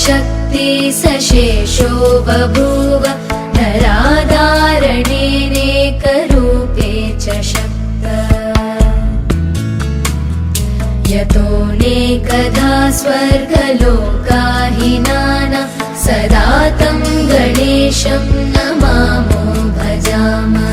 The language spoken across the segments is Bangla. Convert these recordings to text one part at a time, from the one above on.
शक्ति सशेषो बभूव धराधारणेनेकरूपे च शक्त यतोऽनेकधा स्वर्गलोकाहिनाना सदा तं गणेशं नमामो भजामः।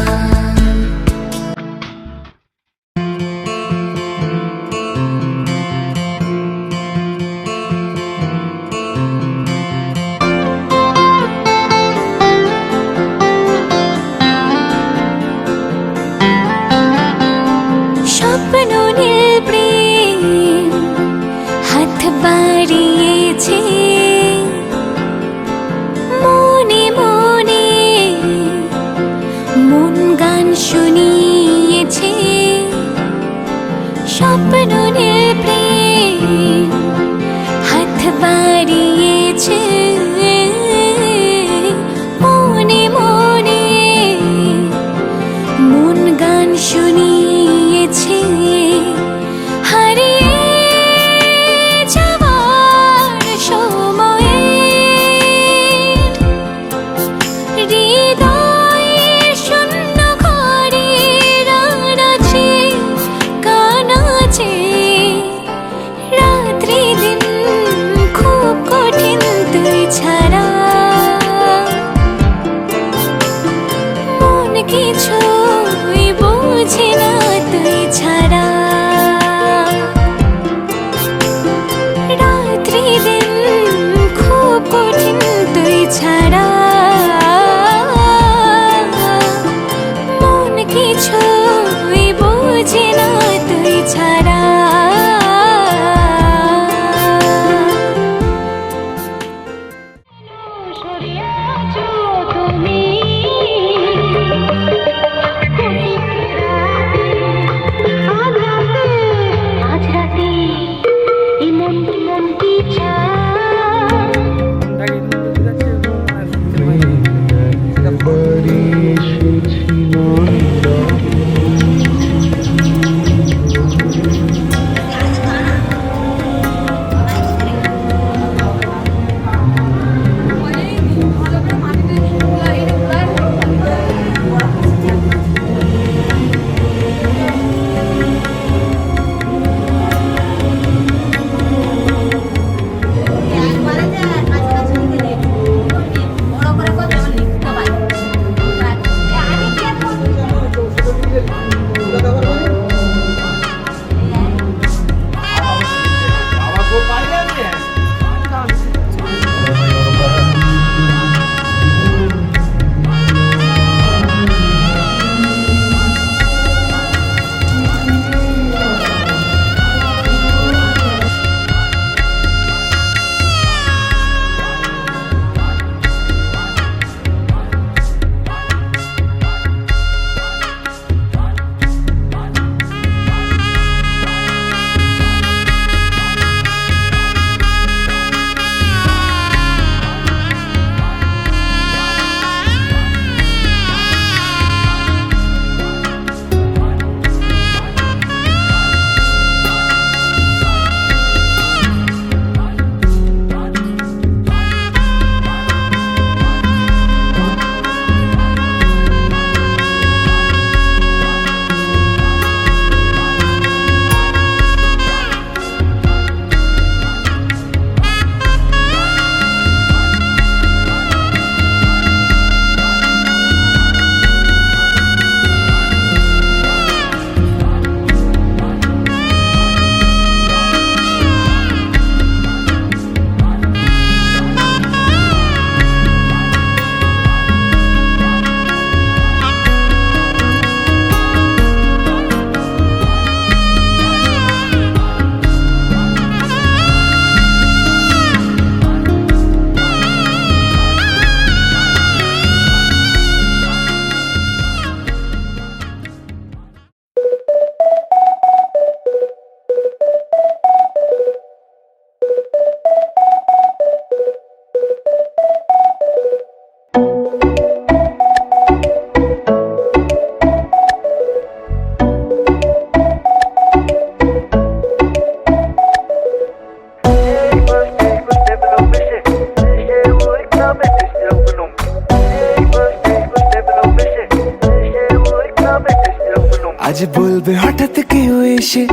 আজ বলবে হঠাৎ কেউ এসে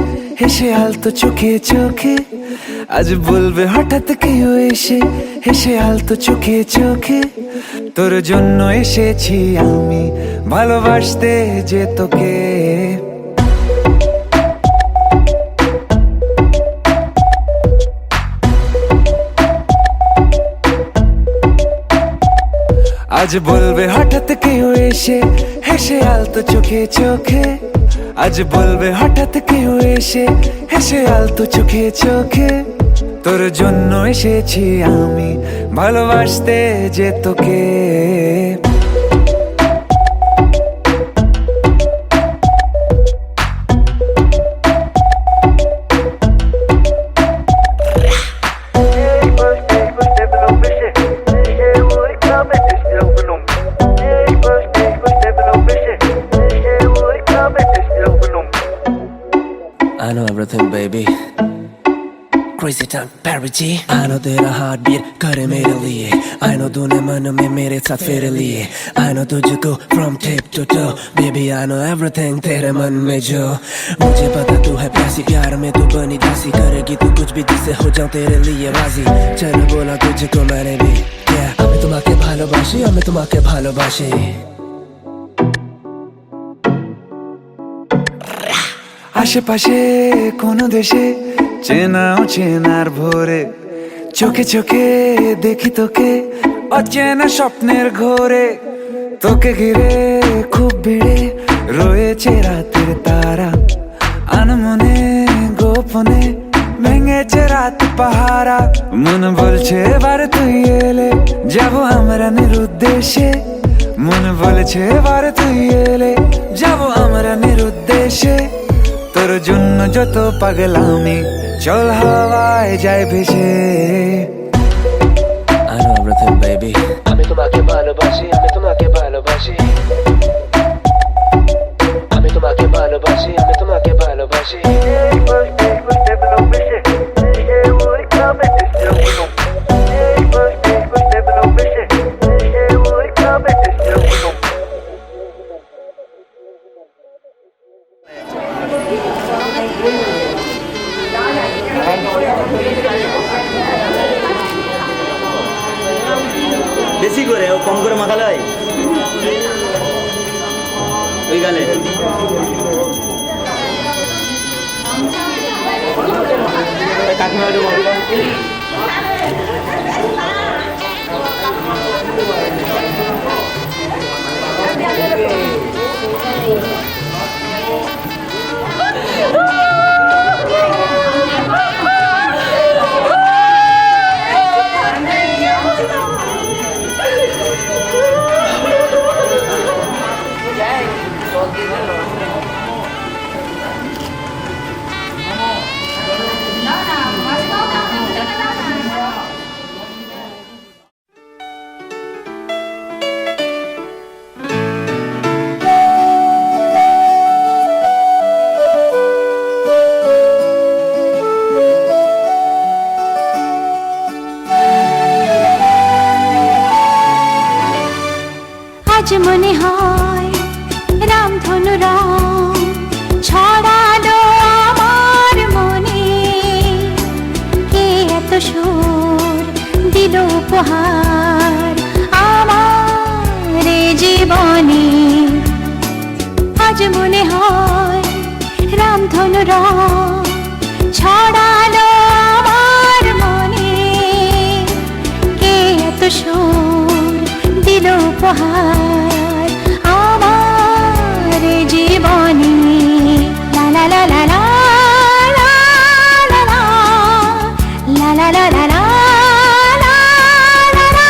হেসে আলতো চোখে চোখে, আজ বলবে হঠাৎ কেউ এসে হেসে আলতো চোখে চোখে, তোর জন্য এসেছি আমি ভালোবাসতে যে তোকে। আজ বলবে হঠাৎ কেউ এসে হেসে আলতো চোখে চোখে, আজ বলবে হঠাৎ কেউ এসে হেসে আলতো চোখে চোখে, তোর জন্য এসেছি আমি ভালোবাসতে যে তোকে। I know everything, baby. Crazy time, Perry G. I know तेरा heartbeat करे मेरे लिए. I know तूने मन में मेरे साथ फेरे लिए. I know तुझको from tip to toe. Baby, I know everything तेरे मन में जो. मुझे पता तू है प्यासी, प्यार में तू बनी दासी. करेगी तू कुछ भी जिससे हो जाऊं तेरे लिए राजी. चल बोला तुझको मैंने भी. Yeah, আমি তোমাকে ভালোবাসি, আমি তোমাকে ভালোবাসি. আশেপাশে কোনো দেশে চেনাও চেনার ভোরে, চোখে চোখে দেখি তোকে অচেনা স্বপ্নের ঘোরে, তোকে ঘিরে খুব ভিড়ে রয়েছে রাতের তারা, আনমনে গোপনে ভেঙেছে রাত পাহারা, মন বলছে এবার তুই এলে যাবো আমরা নিরুদ্দেশে, মন বলছে এবার তুই এলে যাবো আমরা নিরুদ্দেশে, তোর জন্য যত পাগলামি চল হাওয়ায় যায় ভেসে। I know everything, baby. আমি তোমাকে ভালোবাসি, আমি তোমাকে ভালোবাসি. আমি তোমাকে ভালোবাসি, আমি তোমাকে ভালোবাসি. বেশি করে ও কম করে মাখালে হয় ওই গালে। কাকিমা আজ মনে হয় রামধনু রং ছড়ালো আমার মনে, কে এত সুর দিল উপহার আমার জীবনে। আজ মনে হয় রামধনু রং ছড়ালো আমার মনে, কে এত সুর দিল উপহার আমার জীবনে। লা লা লা লা লা লা লা লা লা লা লা লা লা।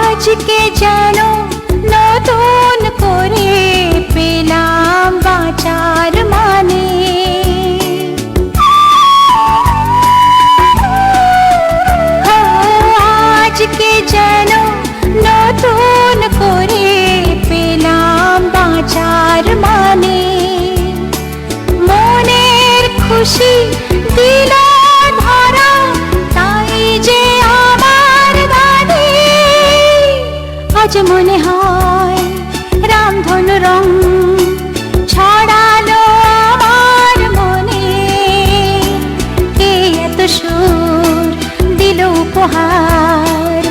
আজকে যেন নতুন করে পেলাম বাঁচার মানে, আজকে যেন নতুন করে আজ মনে হয় রামধনু রং ছড়ালো আমার মনে, কে এত সুর দিল উপহার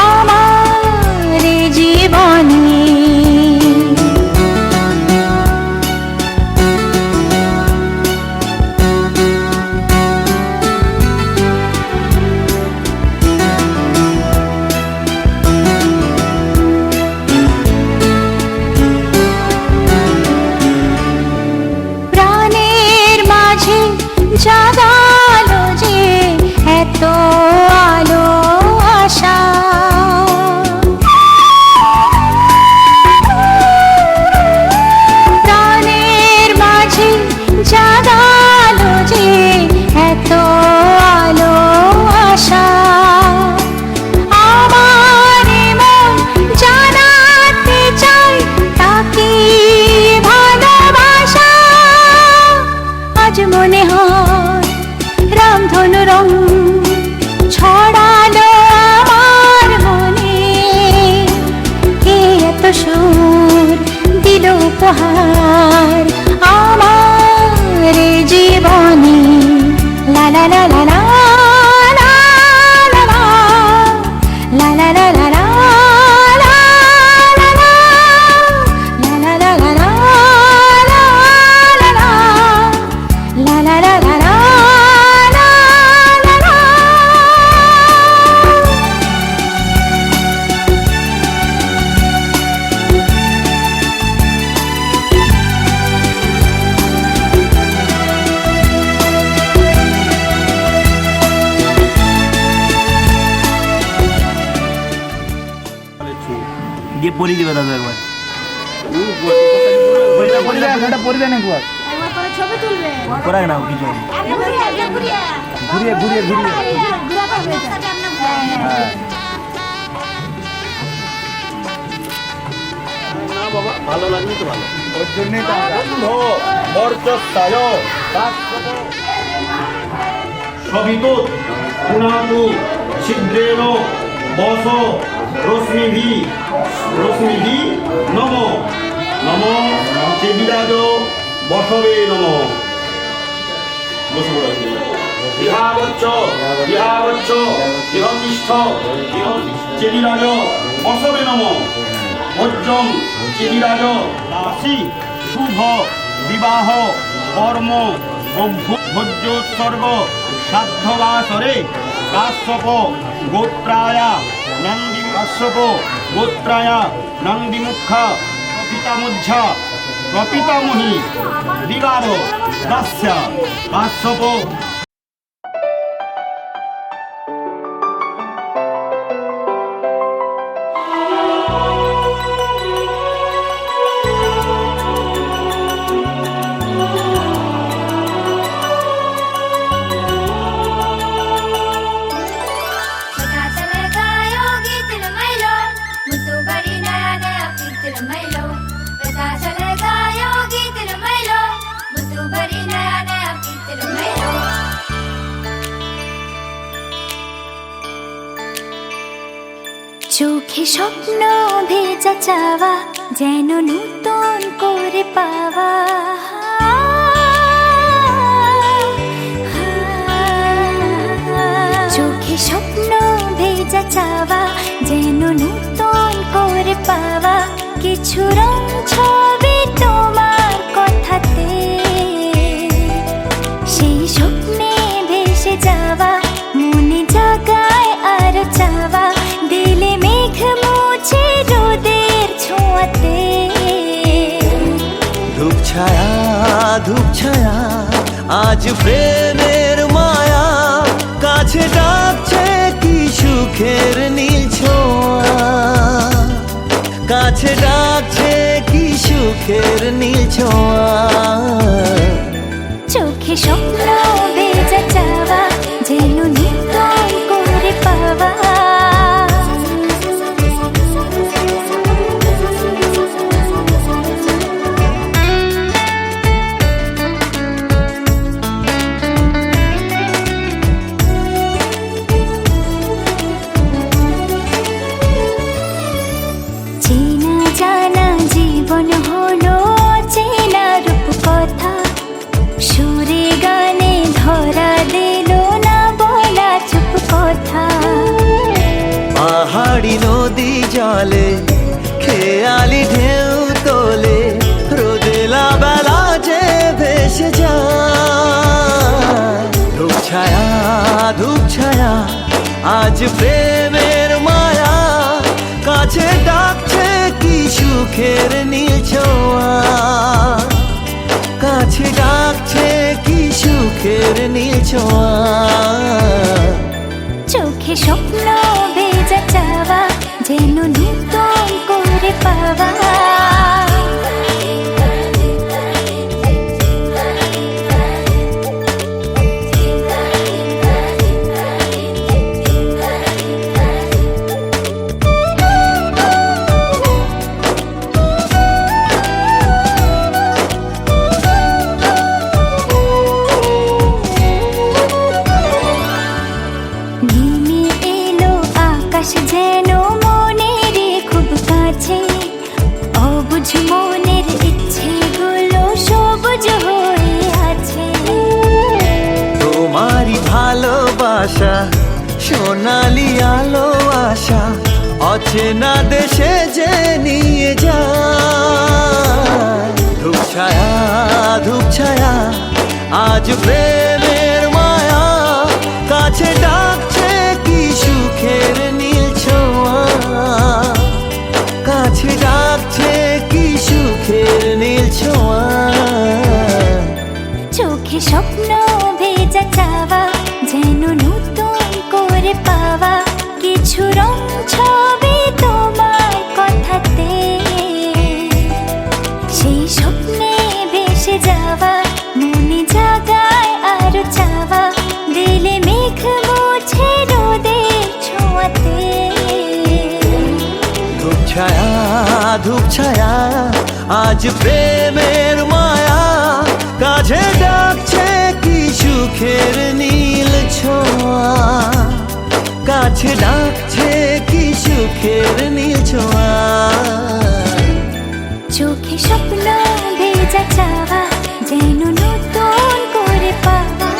আমার জীবনে। জাগালো যে এত আলো আশা, প্রাণের মাঝে জাগালো যে এত আলো আশা, আমার মন জানাতে চাই তাকে ভালোবাসা। আজ মনে হয় রামধনু রং ছড়ালো আমার মনে, কে এত সুর দিল উপহার আমার জীবনে। লা লা লা লা লা লা লা লা লা লা লা লা লা দিয়ে পরি দিবে দাদা একবার করাই না কিছু ঘুরিয়ে ঘুরিয়ে ঘুরিয়ে ভালো লাগলে তো ভালো। ওর জন্যই তো সবিতুত পুনাতু ছিদ্রেণ বস রশ্মিভি নম নম চেবিরাজ বসবে নম। ইহাবচ্চ ইহতিষ্ঠ চেবিরাজ বসবে নম। ভোজ্যম চেবিরাজ দাসী শুভ বিবাহ কর্ম ভোজ্যোৎসর্গ সাধ্যবাসরে কাশ্যপ গোত্রায়া নন্দিমুখা প্রপিতামহী দিগার দাস্যা কাশ্যপ। চোখে স্বপ্ন ভেজা চাওয়া যেন নতুন করে পাওয়া, চোখে স্বপ্ন ভেজা চাওয়া যেন নতুন করে পাওয়া, কিছু রং ছবি তোমার কথাতে সেই স্বপ্নে ভেসে যাওয়া, মনে জাগায় আর চাওয়া, দিলে মেঘ মুছে রোদের ছোঁয়াতে। ধূপ ছায়া আজ প্রেমের মায়া, কাছে ডাকছে কি সুখের নীল ছোঁয়া, কাছে ডাকছে কি সুখের নীল ছোঁয়া। চোখে স্বপ্ন ভেজা চাওয়া যেন নতুন করে পাওয়া, বাড়ি নদী জলে খেয়ালি ঢেউ তোলে রোদেলা বেলা যে ভেসে যায় ধূপ ছায়া আজ প্রেমের মায়া কাছে ডাকছে কি সুখের নীল ছোঁয়া কাছে ডাকছে কি সুখের নীল ছোঁয়া চোখে স্বপ্ন ভেজা চাওয়া যেন নূতন করে পাওয়া যেন মনের খুব কাছে অবুঝ মনের ইচ্ছেগুলো সবুজ হয়ে আছে তোমারই ভালোবাসা সোনালি আলো আশা অচেনা দেশে যে নিয়ে যায় ধূপ ছায়া আজ প্রেমের মায়া কাছে ডাকছে কি সুখের নীল ছোঁয়া কাছে ডাকছে কি সুখের নীল ছোঁয়া চোখে স্বপ্ন ভেজা চাওয়া যেন নতুন করে পাওয়া কিছু রং ছবি তোমার কথাতে সেই স্বপ্নে ভেসে যাওয়া মনে জাগায় আরো চাওয়া দিলে মেঘ মুছে রোদের ছোঁয়াতে ধূপ ছায়া আজ প্রেমের মায়া কাছে ডাকছে কি সুখের নীল ছোঁয়া কাছে ডাকছে কি সুখের নীল ছোঁয়া চোখে স্বপ্ন ভেজা চাওয়া যেন নতুন করে পাওয়া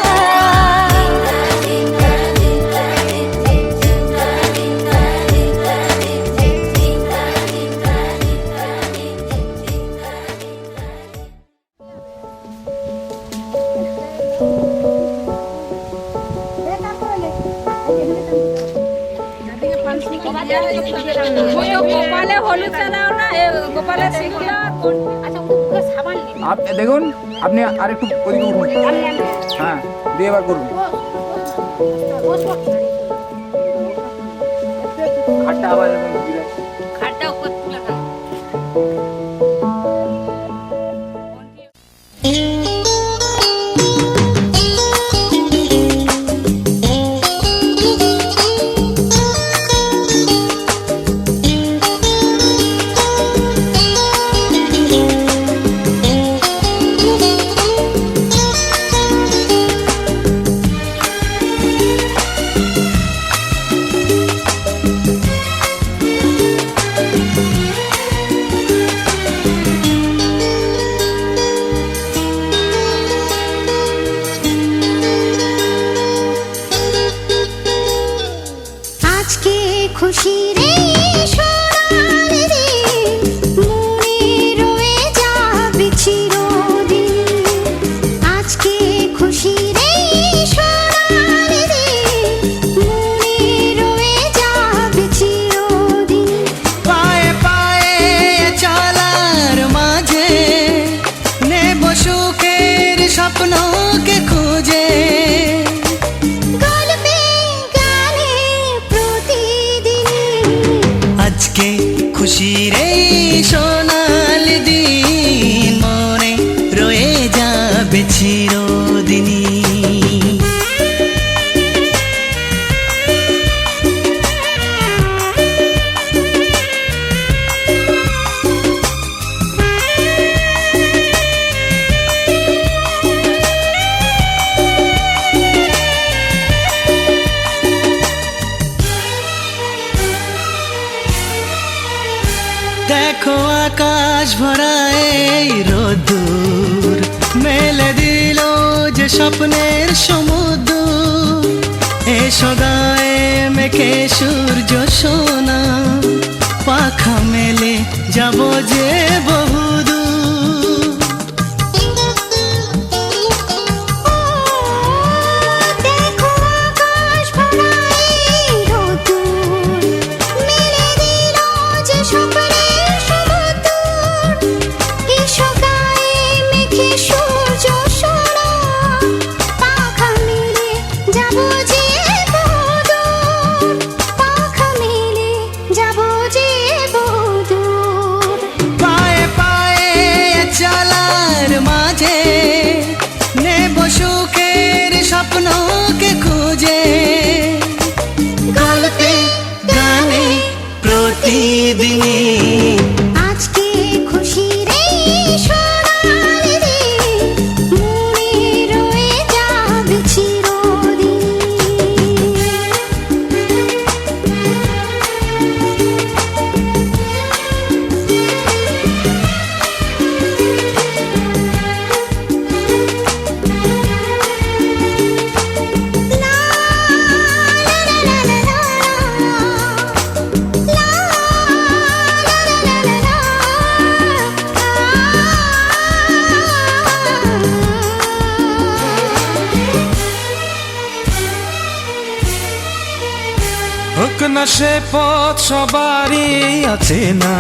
গোপালে হলুদ চালাও না গোপালে শিখলা দেখুন আপনি আরেকটু ওদিকে উঠুন হ্যাঁ দিয়ে এবার করুন খাটটা আবার খাটটা উপর তুলে দাও খুশি রে সোনালি রে মনে রয়ে যাবে চিরদিন আজকে খুশি রে সোনালি রে মনে রয়ে যাবে চিরদিন পায়ে পায়ে চলার মাঝে নেব সুখের স্বপ্নকে খুঁজে আজকে খুশি রে সোনালি দিন মনে রয়ে যাবে চিরদিনই দেখো আকাশ ভরা এই রোদ্দুর মেলে দিল যে স্বপ্নের সমুদ্র এসো গায়ে মেখে সূর্য সোনা, পাখা মেলে যাব যে বহুদূর। দেখো আকাশ ভরাই রোদ্দুর, মেলে দিল যে স্বপ্নের সমুদ্র। এসো গায়ে মেখে সূর্য সোনা, পাখা মেলে যাব যে বহুদূর, পাখা মেলে যাব যে বহুদূর। পায়ে পায়ে চলার মাঝে নেব সুখের স্বপ্নকে খুঁজে, গল্পে গানে প্রতিদিনই আজকে খুশির এই সোনালি দিন, মনে রয়ে যাবে চিরদিন। লা লা লা লা লা লা, লা লা লা লা হোক না সে পথ সবারই আছে না,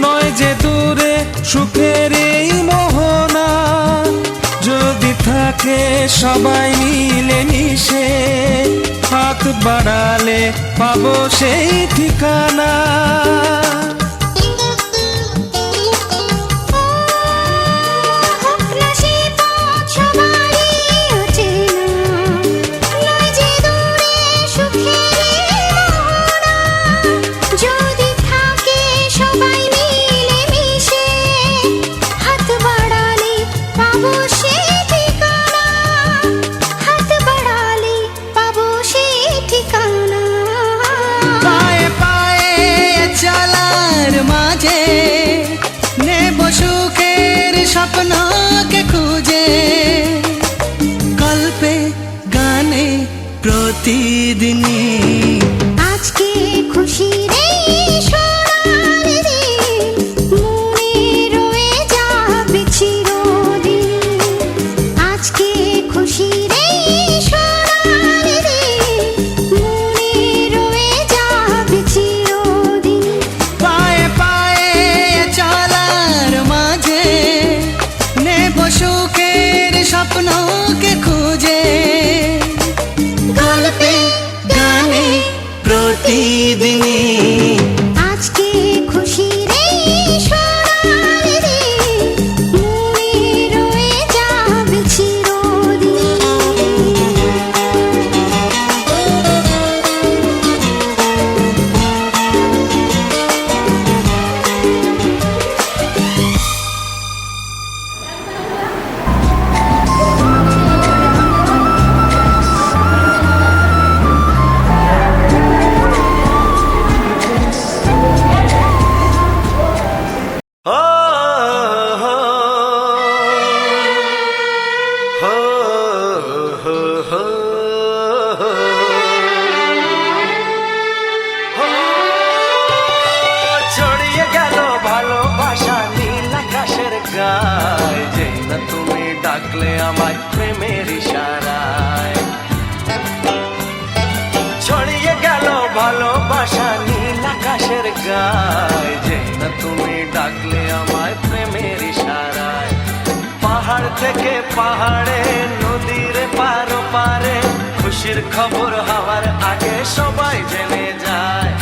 নয় যে দূরে সুখের এই মোহনা। যদি থাকে সবাই মিলে মিশে, হাত বাড়ালে পাবো সেই ঠিকানা। হোক না সে পথ সবারই অচেনা, নয় যে দূরে সুখের মোহনা। যদি থাকে সবাই মিলে মিশে, হাত বাড়ালে পাবো সেই ঠিকানা, হাত বাড়ালে পাবো সেই ঠিকানা। পায়ে পায়ে চলার মাঝে নেব সুখের স্বপ্নকে খুঁজে, গল্পে গানে প্রতিদিনই আজকে খুশির এই সোনালি দিন, মনে রয়ে যাবে চিরদিন। আজকে খুশির এই সোনালি দিন, মনে রয়ে যাবে চিরদিন। পায়ে পায়ে চলার মাঝে নেব সুখের স্বপ্নকে খুঁজে, গল্পে গানে প্রতিদিনই আজকে খুশির এই সোনালি দিন, মনে রয়ে যাবে চিরদিন। ছড়িয়ে গেল ভালোবাসা নীল আকাশের গায়, যেই না তুমি ডাকলে আমায় প্রেমের ইশারায়। ছড়িয়ে গেল ভালোবাসা নীল আকাশের গায়, যেই না তুমি ডাকলে আমায় প্রেমের ইশারায়। পাহাড় থেকে পাহাড়ে, নদীর পারো পারে, খুশির খবর হওয়ার আগে সবাই জেনে যায়।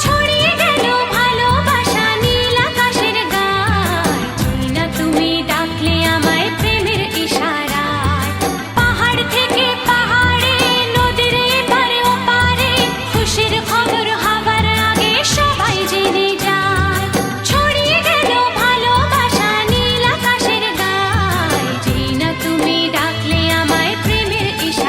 ছড়িয়ে গেল ভালোবাসা নীল আকাশের গায়, যেই না তুমি ডাকলে আমায় প্রেমের ইশারায়। পাহাড় থেকে পাহাড়ে, নদীর এপারে ওপারে, খুশির খবর হবার আগে সবাই জেনে যায়। ছড়িয়ে গেল ভালোবাসা নীল আকাশের গায়, যেই না তুমি ডাকলে আমায় প্রেমের ইশারায়।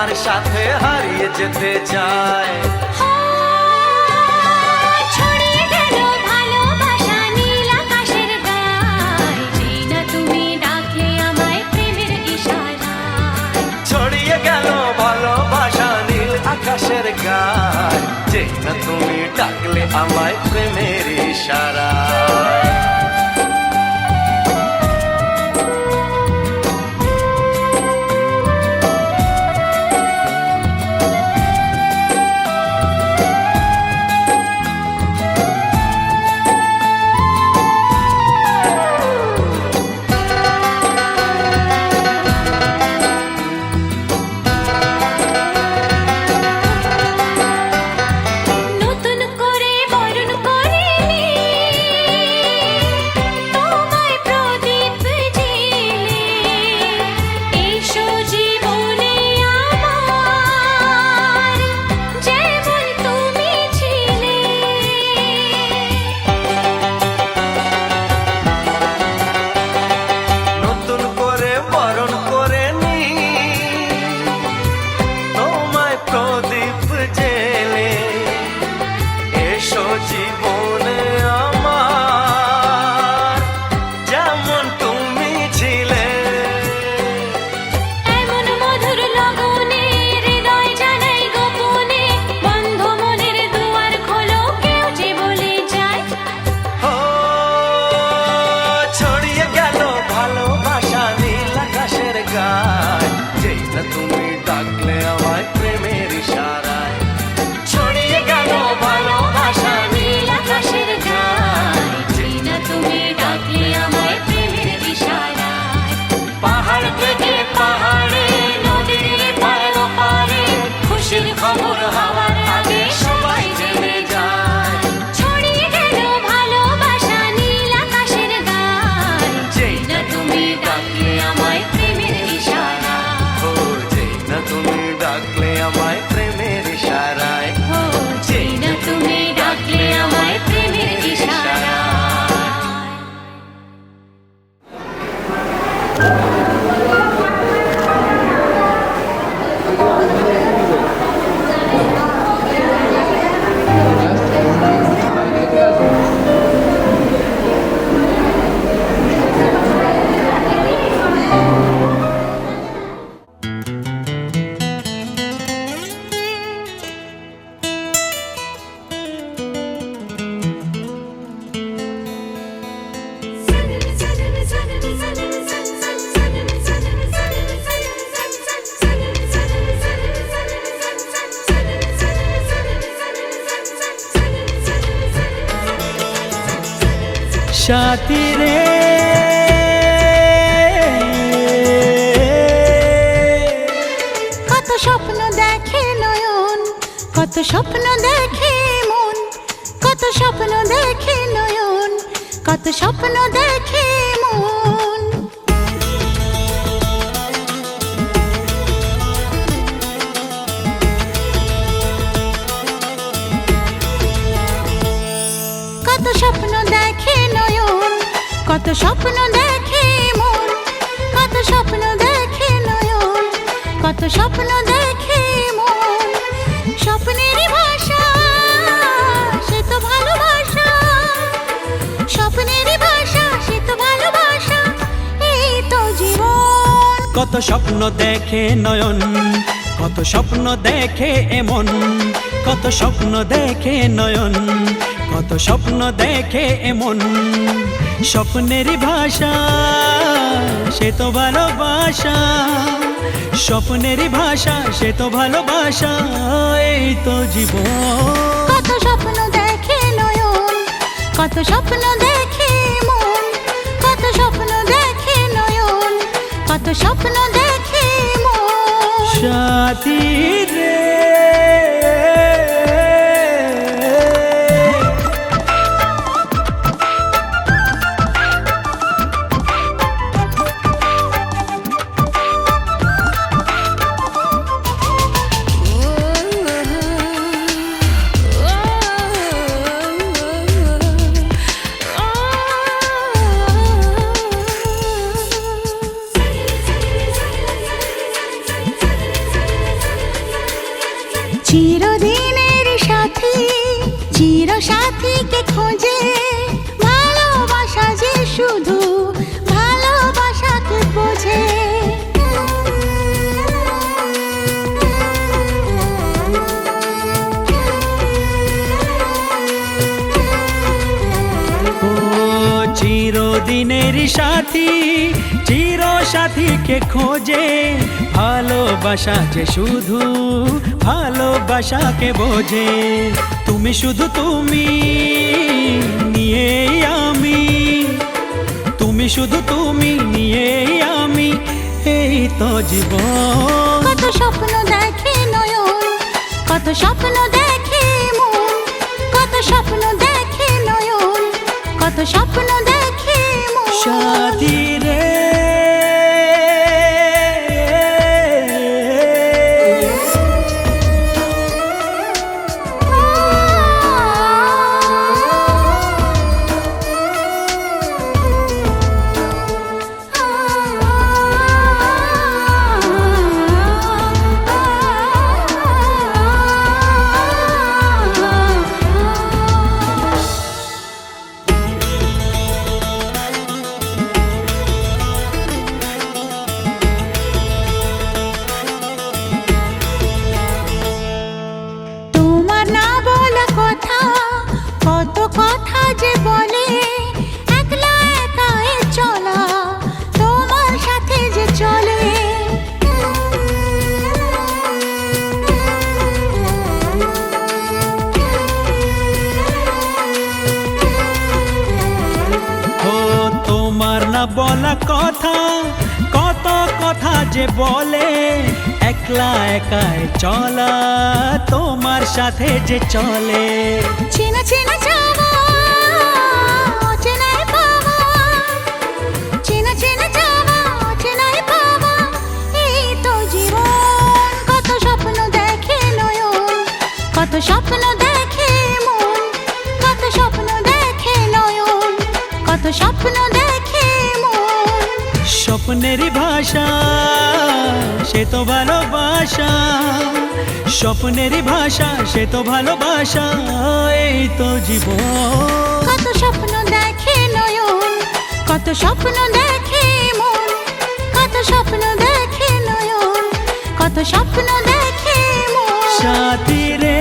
তোমার সাথে হারিয়ে যেতে চায়। ছড়িয়ে গেল ভালোবাসা নীল আকাশের গায়, যেই না তুমি ডাকলে আমায় প্রেমের ইশারায়। ছড়িয়ে গেল ভালোবাসা নীল আকাশের গায়, যেই না তুমি ডাকলে আমায় প্রেমের ইশারায়। নতুন করে বরণ করিনি তোমায় প্রদীপ জেলে, এসো জীবনে আমার যেমন তুমি ছিলে। নতুন করে বরণ করে নি তোমায় প্রদীপ জেলে, এসো জীবনে আমার যেমন তুমি ছিলে। এমন মধুর লগনে হৃদয় জানাই গোপনে, বন্ধ মনের দুয়ার খোলো কেউ যে বলে যায়। ও ছড়িয়ে গেল ভালোবাসা নীল আকাশের গায়, যেই না তুমি ডাকলে আমায় প্রেমের ইশারায়। ছড়িয়ে গেল ভালোবাসা নীল আকাশের গায়, যেই না তুমি ডাকলে আমায় প্রেমের ইশারায়। পাহাড় থেকে পাহাড়ে নদীর পার পারে খুশির খবর হওয়ার আগে সবাই জেনে যায়। ছড়িয়ে গেল ভালোবাসা নীল আকাশের গায়, যেই না তুমি ডাকলে আমায় প্রেমের ইশারায়। ও যেই না তুমি ডাকলে আমায় প্রেমের ইশারায়। ও যেই না তুমি ডাকলে আমায় প্রেমের ইশারায়। সাথী রে কত স্বপ্ন দেখে নয়ন, কত স্বপ্ন দেখে মন, কত স্বপ্ন দেখে নয়ন, কত স্বপ্ন দেখে মন। কত স্বপ্ন দেখে নয়ন, কত স্বপ্ন দেখে মন, কত স্বপ্ন দেখে নয়ন, কত স্বপ্ন দেখে মন। স্বপ্নের ভাষা সে তো ভালোবাসা, স্বপ্নের ভাষা সে তো ভালোবাসা, এই তো জীবন। কত স্বপ্ন দেখে নয়ন, কত স্বপ্ন দেখে এমন, কত স্বপ্ন দেখে নয়ন, কত স্বপ্ন দেখে এমন। স্বপ্নের ভাষা সে তো ভালোবাসা, স্বপ্নের ভাষা সে তো ভালোবাসা, এই তো জীবন। কত স্বপ্ন দেখে নয়ন, কত স্বপ্ন দেখে মন, কত স্বপ্ন দেখে নয়ন, কত স্বপ্ন দেখে মন। সাথী রে খোঁজে ভালোবাসা যে শুধু ভালোবাসাকে বোঝে। ও চিরদিনের সাথী চির সাথীকে খোঁজে ভালোবাসা যে শুধু ভালোবাসাকে বোঝে। তুমি শুধু তুমি নিয়েই আমি, তুমি শুধু তুমি নিয়েই আমি, এই তো জীবন। কত স্বপ্ন দেখে নয়ন, কত স্বপ্ন দেখে মন, কত স্বপ্ন দেখে নয়ন, কত স্বপ্ন দেখে মন। সাথী রে তোমার না বলা কথা, কত কথা যে বলে, একলা একা এ চলা তোমার সাথে যে চলে। ও তোমার না বলা কথা, কত কথা যে বলে, একলা একাই চলা তোমার সাথে যে চলে। চেনা চেনা যাওয়া অচেনাই পাওয়া, চেনা চেনা যাওয়া অচেনাই পাওয়া, এই তো জীবন। কত স্বপ্ন দেখে নয়ন, কত স্বপ্ন দেখে মন, কত স্বপ্ন দেখে নয়ন, কত স্বপ্ন দেখে মন। স্বপ্নেরই ভাষা সে তো ভালোবাসা, স্বপ্নেরই ভাষা সে তো ভালোবাসা, এই তো জীবন। কত স্বপ্ন দেখে নয়ন, কত স্বপ্ন দেখে মন, কত স্বপ্ন দেখে নয়ন, কত স্বপ্ন দেখে মন। সাথী রে